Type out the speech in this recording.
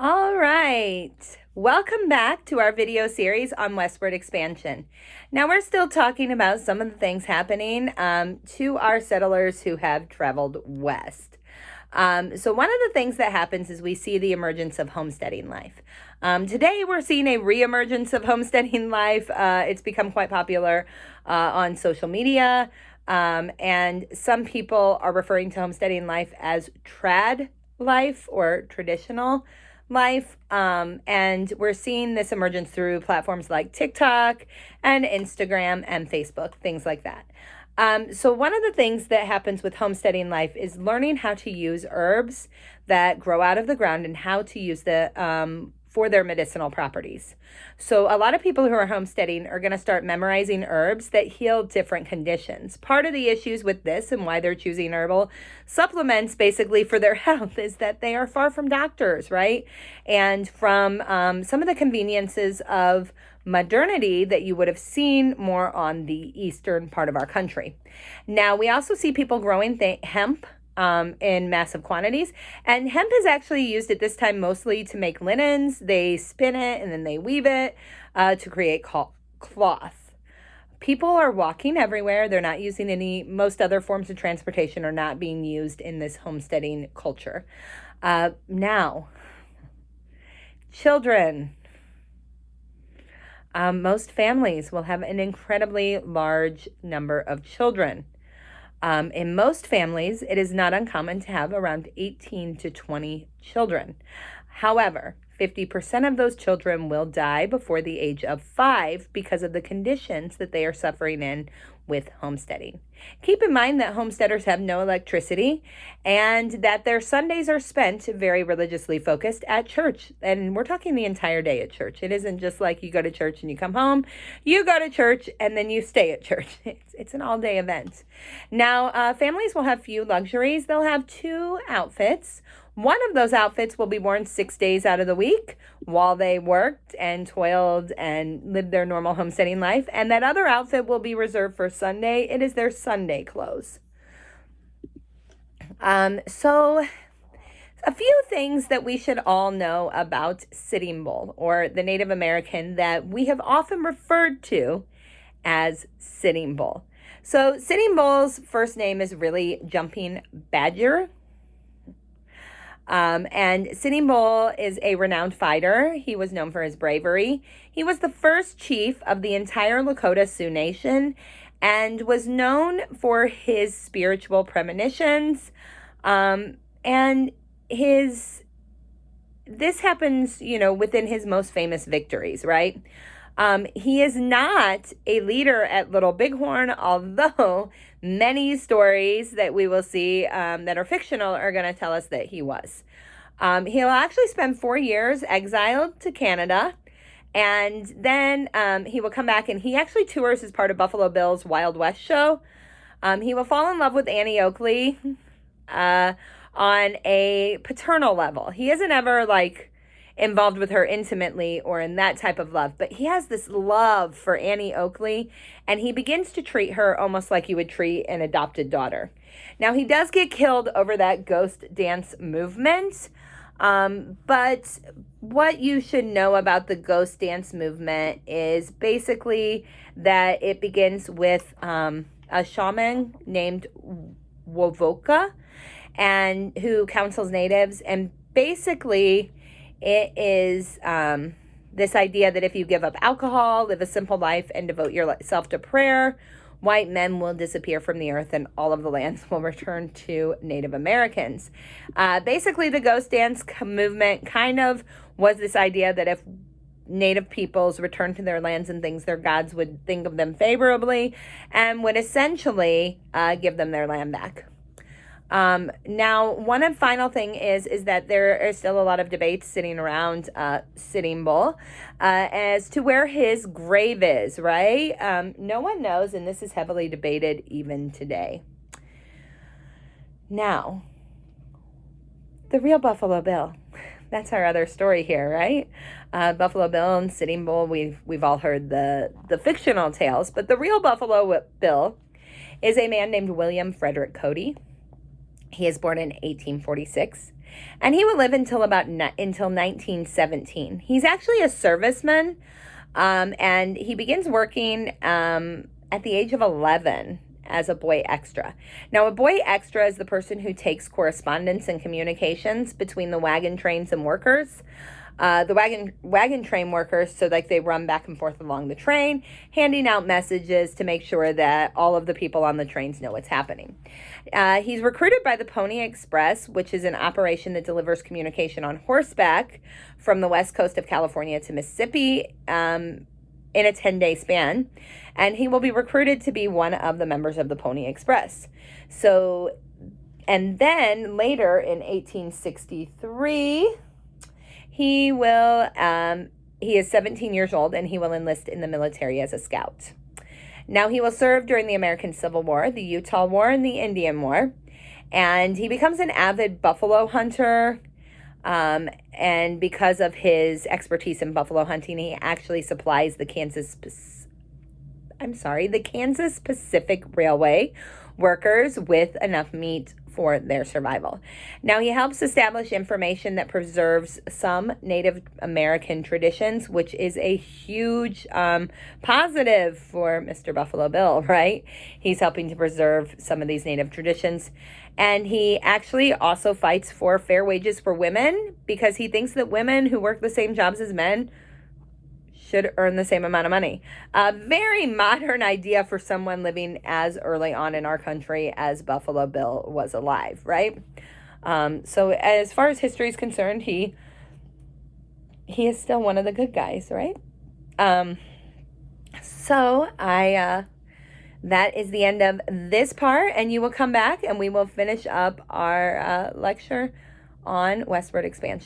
All right, welcome back to our video series on westward expansion. Now we're still talking about some of the things happening to our settlers who have traveled west. So one of the things that happens is we see the emergence of homesteading life. Today we're seeing a reemergence of homesteading life. It's become quite popular on social media, and some people are referring to homesteading life as trad life or traditional life. And we're seeing this emergence through platforms like TikTok and Instagram and Facebook, things like that. So one of the things that happens with homesteading life is learning how to use herbs that grow out of the ground and how to use the for their medicinal properties. So a lot of people who are homesteading are going to start memorizing herbs that heal different conditions. Part of the issues with this and why they're choosing herbal supplements basically for their health is that they are far from doctors, right? And from some of the conveniences of modernity that you would have seen more on the eastern part of our country. Now, we also see people growing hemp in massive quantities. And hemp is actually used at this time mostly to make linens. They spin it and then they weave it to create cloth. People are walking everywhere. They're not using most other forms of transportation are not being used in this homesteading culture. Now, children. Most families will have an incredibly large number of children. In most families, it is not uncommon to have around 18 to 20 children. However, 50% of those children will die before the age of 5 because of the conditions that they are suffering in with homesteading. Keep in mind that homesteaders have no electricity and that their Sundays are spent very religiously focused at church. And we're talking the entire day at church. It isn't just like you go to church and you come home. You go to church and then you stay at church. It's an all-day event. Now, families will have few luxuries. They'll have 2 outfits. One of those outfits will be worn 6 days out of the week while they worked and toiled and lived their normal homesteading life. And that other outfit will be reserved for Sunday. It is their Sunday clothes. So a few things that we should all know about Sitting Bull, or the Native American that we have often referred to as Sitting Bull. So Sitting Bull's first name is really Jumping Badger. And Sitting Bull is a renowned fighter. He was known for his bravery. He was the first chief of the entire Lakota Sioux Nation and was known for his spiritual premonitions. And this happens, within his most famous victories, right? He is not a leader at Little Bighorn, although many stories that we will see that are fictional are going to tell us that he was. He'll actually spend 4 years exiled to Canada, and then he will come back, and he actually tours as part of Buffalo Bill's Wild West show. He will fall in love with Annie Oakley on a paternal level. He isn't ever involved with her intimately or in that type of love, but he has this love for Annie Oakley, and he begins to treat her almost like you would treat an adopted daughter. Now, he does get killed over that ghost dance movement, but what you should know about the ghost dance movement is basically that it begins with a shaman named Wovoka, and who counsels natives, and basically it is this idea that if you give up alcohol, live a simple life, and devote yourself to prayer, white men will disappear from the earth and all of the lands will return to Native Americans. Basically, the ghost dance movement kind of was this idea that if Native peoples returned to their lands and things, their gods would think of them favorably and would essentially give them their land back. Now, one final thing is that there are still a lot of debates sitting around Sitting Bull as to where his grave is, right? No one knows, and this is heavily debated even today. Now, the real Buffalo Bill. That's our other story here, right? Buffalo Bill and Sitting Bull, we've all heard the fictional tales, but the real Buffalo Bill is a man named William Frederick Cody. He is born in 1846. and he will live until until 1917. He's actually a serviceman, and he begins working at the age of 11 as a boy extra. Now, a boy extra is the person who takes correspondence and communications between the wagon trains and workers. The wagon train workers, so like they run back and forth along the train, handing out messages to make sure that all of the people on the trains know what's happening. He's recruited by the Pony Express, which is an operation that delivers communication on horseback from the west coast of California to Mississippi in a 10-day span. And he will be recruited to be one of the members of the Pony Express. So, and then later in 1863, he is 17 years old, and he will enlist in the military as a scout. Now, he will serve during the American Civil War, the Utah War, and the Indian War. And he becomes an avid buffalo hunter. And because of his expertise in buffalo hunting, he actually supplies the Kansas Pacific Railway workers with enough meat for their survival. Now, he helps establish information that preserves some Native American traditions, which is a huge positive for Mr. Buffalo Bill, right? He's helping to preserve some of these Native traditions. And he actually also fights for fair wages for women, because he thinks that women who work the same jobs as men should earn the same amount of money. A very modern idea for someone living as early on in our country as Buffalo Bill was alive, right? So as far as history is concerned, he is still one of the good guys, right? That is the end of this part, and you will come back and we will finish up our lecture on westward expansion.